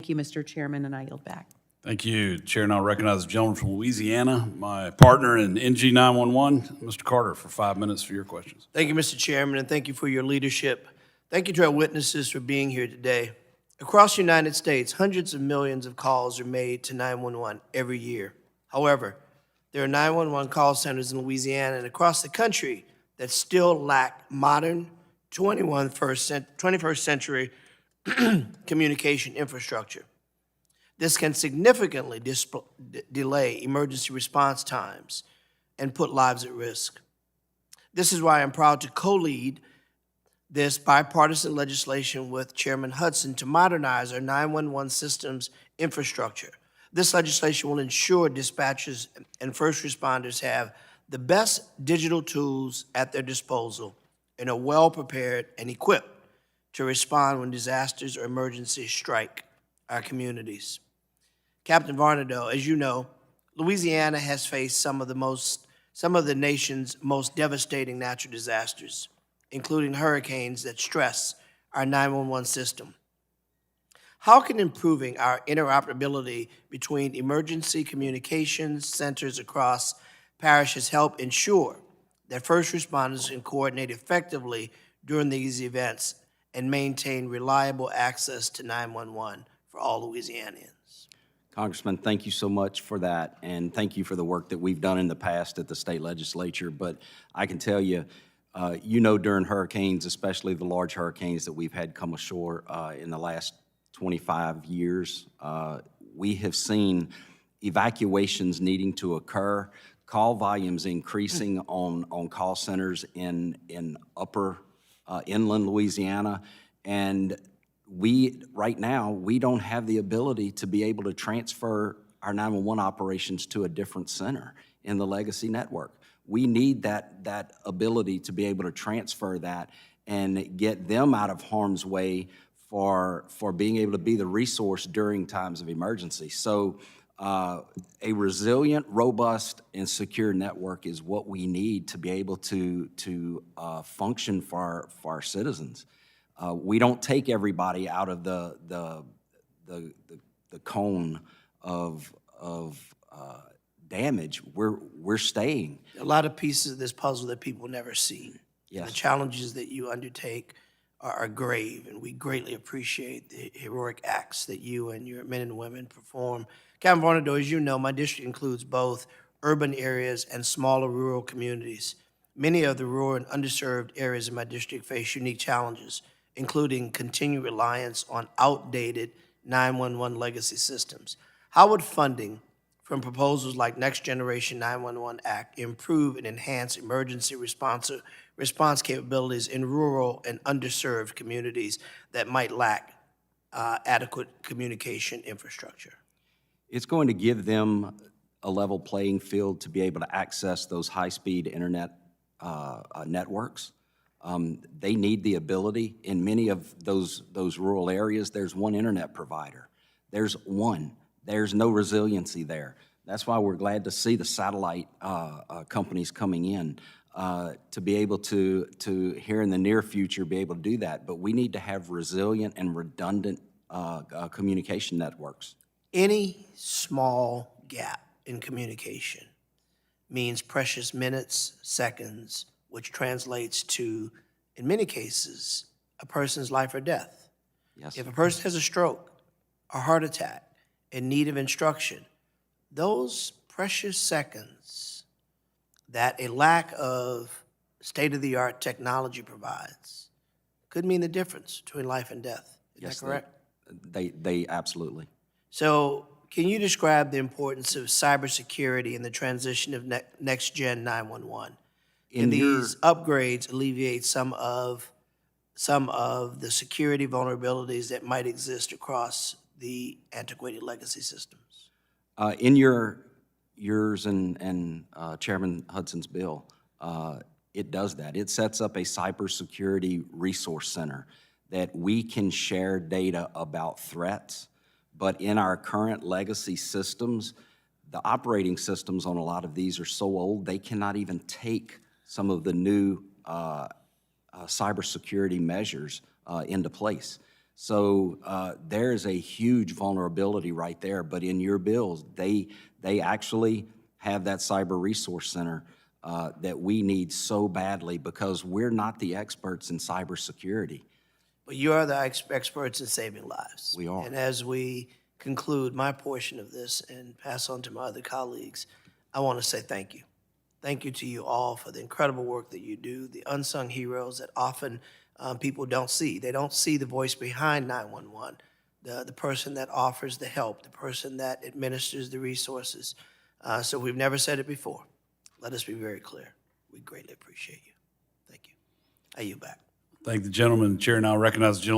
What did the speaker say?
Thank you, Mr. Chairman, and I yield back. Thank you, Chair. Now recognize the gentleman from Louisiana, my partner in NG 911, Mr. Carter, for 5 minutes for your questions. Thank you, Mr. Chairman, and thank you for your leadership. Thank you to our witnesses for being here today. Across the United States, hundreds of millions of calls are made to 911 every year. However, there are 911 call centers in Louisiana and across the country that still lack modern 21st century communication infrastructure. This can significantly delay emergency response times and put lives at risk. This is why I'm proud to co-lead this bipartisan legislation with Chairman Hudson to modernize our 911 systems infrastructure. This legislation will ensure dispatchers and first responders have the best digital tools at their disposal and are well prepared and equipped to respond when disasters or emergencies strike our communities. Captain Varnado, as you know, Louisiana has faced some of the nation's most devastating natural disasters, including hurricanes that stress our 911 system. How can improving our interoperability between emergency communications centers across parishes help ensure that first responders can coordinate effectively during these events and maintain reliable access to 911 for all Louisianians? Congressman, thank you so much for that, and thank you for the work that we've done in the past at the state legislature. But I can tell you, during hurricanes, especially the large hurricanes that we've had come ashore in the last 25 years, we have seen evacuations needing to occur, call volumes increasing on call centers in upper inland Louisiana, and right now, we don't have the ability to be able to transfer our 911 operations to a different center in the legacy network. We need that ability to be able to transfer that and get them out of harm's way for being able to be the resource during times of emergency. So a resilient, robust, and secure network is what we need to be able to function for our citizens. We don't take everybody out of the cone of damage. We're staying. A lot of pieces of this puzzle that people never see. Yes. The challenges that you undertake are grave, and we greatly appreciate the heroic acts that you and your men and women perform. Captain Varnado, as you know, my district includes both urban areas and smaller rural communities. Many of the rural and underserved areas in my district face unique challenges, including continued reliance on outdated 911 legacy systems. How would funding from proposals like Next Generation 911 Act improve and enhance emergency response capabilities in rural and underserved communities that might lack adequate communication infrastructure? It's going to give them a level playing field to be able to access those high-speed internet networks. They need the ability. In many of those rural areas, there's one internet provider. There's one. There's no resiliency there. That's why we're glad to see the satellite companies coming in to be able to, here in the near future, be able to do that. But we need to have resilient and redundant communication networks. Any small gap in communication means precious minutes, seconds, which translates to, in many cases, a person's life or death. Yes. If a person has a stroke, a heart attack, in need of instruction, those precious seconds that a lack of state-of-the-art technology provides could mean the difference between life and death. Is that correct? They absolutely. So can you describe the importance of cybersecurity in the transition of Next Gen 911? Can these upgrades alleviate some of the security vulnerabilities that might exist across the antiquated legacy systems? In yours and Chairman Hudson's bill, it does that. It sets up a cybersecurity resource center that we can share data about threats. But in our current legacy systems, the operating systems on a lot of these are so old, they cannot even take some of the new cybersecurity measures into place. So there's a huge vulnerability right there. But in your bills, they actually have that cyber resource center that we need so badly because we're not the experts in cybersecurity. But you are the experts in saving lives. We are. And as we conclude my portion of this and pass on to my other colleagues, I want to say thank you. Thank you to you all for the incredible work that you do, the unsung heroes that often people don't see. They don't see the voice behind 911, the person that offers the help, the person that administers the resources. So we've never said it before. Let us be very clear. We greatly appreciate you. Thank you. I yield back. Thank the gentleman. The chair now recognizes the gentleman